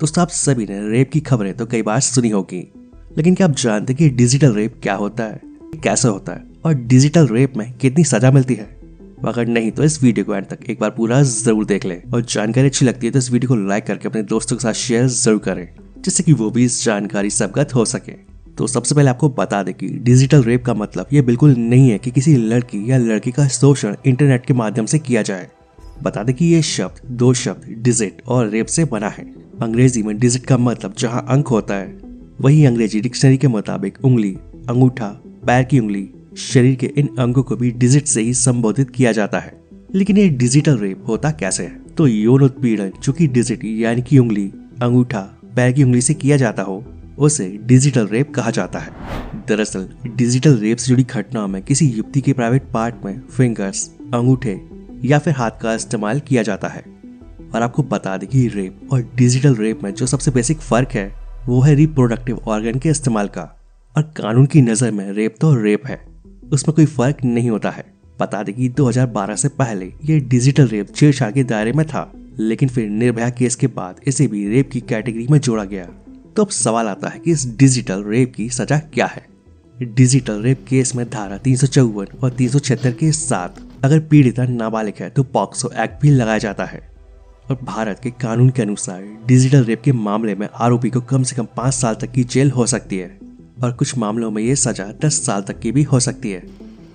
दोस्तों, आप सभी ने रेप की खबरें तो कई बार सुनी होगी, लेकिन क्या आप जानते हैं कि डिजिटल रेप क्या होता है, कैसे होता है और डिजिटल रेप में कितनी सजा मिलती है? अगर नहीं तो इस वीडियो को एंड तक एक बार पूरा जरूर देख लें और जानकारी अच्छी लगती है तो इस वीडियो को लाइक करके अपने दोस्तों के साथ शेयर जरूर करें, जिससे कि वो भी इस जानकारी से अवगत हो सके। तो सबसे पहले आपको बता दें कि डिजिटल रेप का मतलब ये बिल्कुल नहीं है कि किसी लड़की या लड़के का शोषण इंटरनेट के माध्यम से किया जाए। बता दें कि ये शब्द दो शब्द डिजिट और रेप से बना है। अंग्रेजी में डिजिट का मतलब जहां अंक होता है, वही अंग्रेजी डिक्शनरी के मुताबिक उंगली, अंगूठा, पैर की उंगली, शरीर के इन अंगों को भी डिजिट से ही संबोधित किया जाता है। लेकिन ये डिजिटल रेप होता कैसे है? तो यौन उत्पीड़न जो कि डिजिट यानी कि उंगली, अंगूठा, पैर की उंगली से किया जाता हो, उसे डिजिटल रेप कहा जाता है। दरअसल डिजिटल रेप से जुड़ी घटनाओं में किसी युवती के प्राइवेट पार्ट में फिंगर्स, अंगूठे या फिर हाथ का इस्तेमाल किया जाता है। और आपको बता दें कि रेप और डिजिटल रेप में जो सबसे बेसिक फर्क है वो है रिप्रोडक्टिव ऑर्गन के इस्तेमाल का। और कानून की नजर में रेप तो रेप है, उसमें कोई फर्क नहीं होता है। बता दें कि 2012 से पहले ये डिजिटल रेप छेड़छाड़ के दायरे में था, लेकिन फिर निर्भया केस के बाद इसे भी रेप की कैटेगरी में जोड़ा गया। तो अब सवाल आता है कि इस डिजिटल रेप की सजा क्या है? डिजिटल रेप केस में धारा 354 और 376 के साथ अगर पीड़िता नाबालिग है तो पॉक्सो एक्ट भी लगाया जाता है। और भारत के कानून के अनुसार डिजिटल रेप के मामले में आरोपी को कम से कम 5 साल तक की जेल हो सकती है और कुछ मामलों में ये सजा 10 साल तक की भी हो सकती है।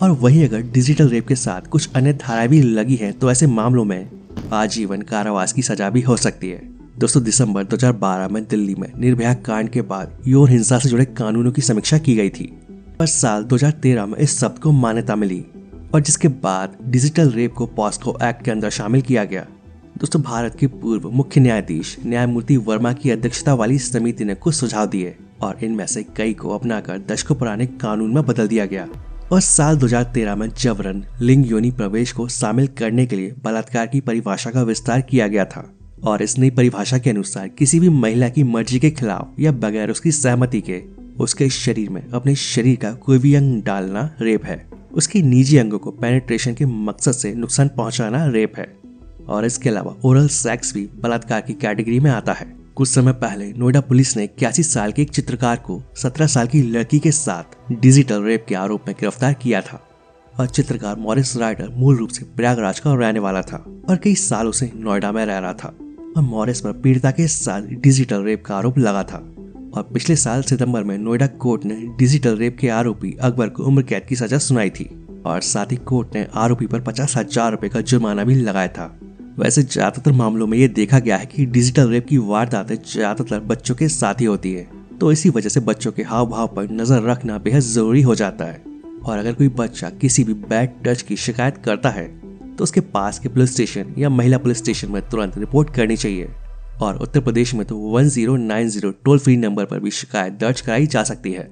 और वहीं अगर डिजिटल रेप के साथ कुछ अन्य धाराएं भी लगी हैं तो ऐसे मामलों में आजीवन कारावास की सजा भी हो सकती है। दोस्तों, दिसंबर 2012 में दिल्ली में निर्भया कांड के बाद यौन हिंसा से जुड़े कानूनों की समीक्षा की गई थी और साल 2013 में इस शब्द को मान्यता मिली और जिसके बाद डिजिटल रेप को पॉक्सो एक्ट के अंदर शामिल किया गया। दोस्तों, भारत के पूर्व मुख्य न्यायाधीश न्यायमूर्ति वर्मा की अध्यक्षता वाली समिति ने कुछ सुझाव दिए और इनमें से कई को अपनाकर दशकों पुराने कानून में बदल दिया गया। और साल 2013 में जबरन लिंग योनि प्रवेश को शामिल करने के लिए बलात्कार की परिभाषा का विस्तार किया गया था। और इस नई परिभाषा के अनुसार किसी भी महिला की मर्जी के खिलाफ या बगैर उसकी सहमति के उसके शरीर में अपने शरीर का कोई भी अंग डालना रेप है। उसके निजी अंगों को पेनिट्रेशन के मकसद से नुकसान पहुंचाना रेप है। और इसके अलावा ओरल सेक्स भी बलात्कार की कैटेगरी में आता है। कुछ समय पहले नोएडा पुलिस ने 81 साल के एक चित्रकार को 17 साल की लड़की के साथ डिजिटल रेप के आरोप में गिरफ्तार किया था। और चित्रकार मॉरिस राइडर मूल रूप से प्रयागराज का रहने वाला था और कई सालों से नोएडा में रह रहा था। और मॉरिस पर पीड़िता के साथ डिजिटल रेप का आरोप लगा था। और पिछले साल सितंबर में नोएडा कोर्ट ने डिजिटल रेप के आरोपी अकबर को उम्र कैद की सजा सुनाई थी और साथ ही कोर्ट ने आरोपी पर 50,000 रुपए का जुर्माना भी लगाया था। वैसे ज्यादातर मामलों में ये देखा गया है कि डिजिटल रेप की वारदातें ज्यादातर बच्चों के साथ ही होती है, तो इसी वजह से बच्चों के हाव भाव पर नजर रखना बेहद जरूरी हो जाता है। और अगर कोई बच्चा किसी भी बैड टच की शिकायत करता है तो उसके पास के पुलिस स्टेशन या महिला पुलिस स्टेशन में तुरंत रिपोर्ट करनी चाहिए। और उत्तर प्रदेश में तो 1090 टोल फ्री नंबर पर भी शिकायत दर्ज कराई जा सकती है।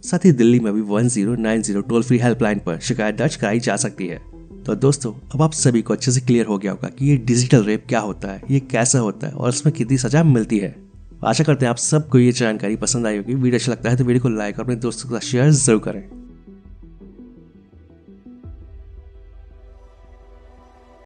साथ ही दिल्ली में भी 1090 टोल फ्री हेल्पलाइन पर शिकायत दर्ज कराई जा सकती है। तो दोस्तों, अब आप सभी को अच्छे से क्लियर हो गया होगा कि ये डिजिटल रेप क्या होता है, ये कैसा होता है और इसमें कितनी सजा मिलती है। आशा करते हैं आप सबको ये जानकारी पसंद आई होगी। वीडियो अच्छा लगता है तो वीडियो को लाइक और अपने दोस्तों के साथ शेयर जरूर करें।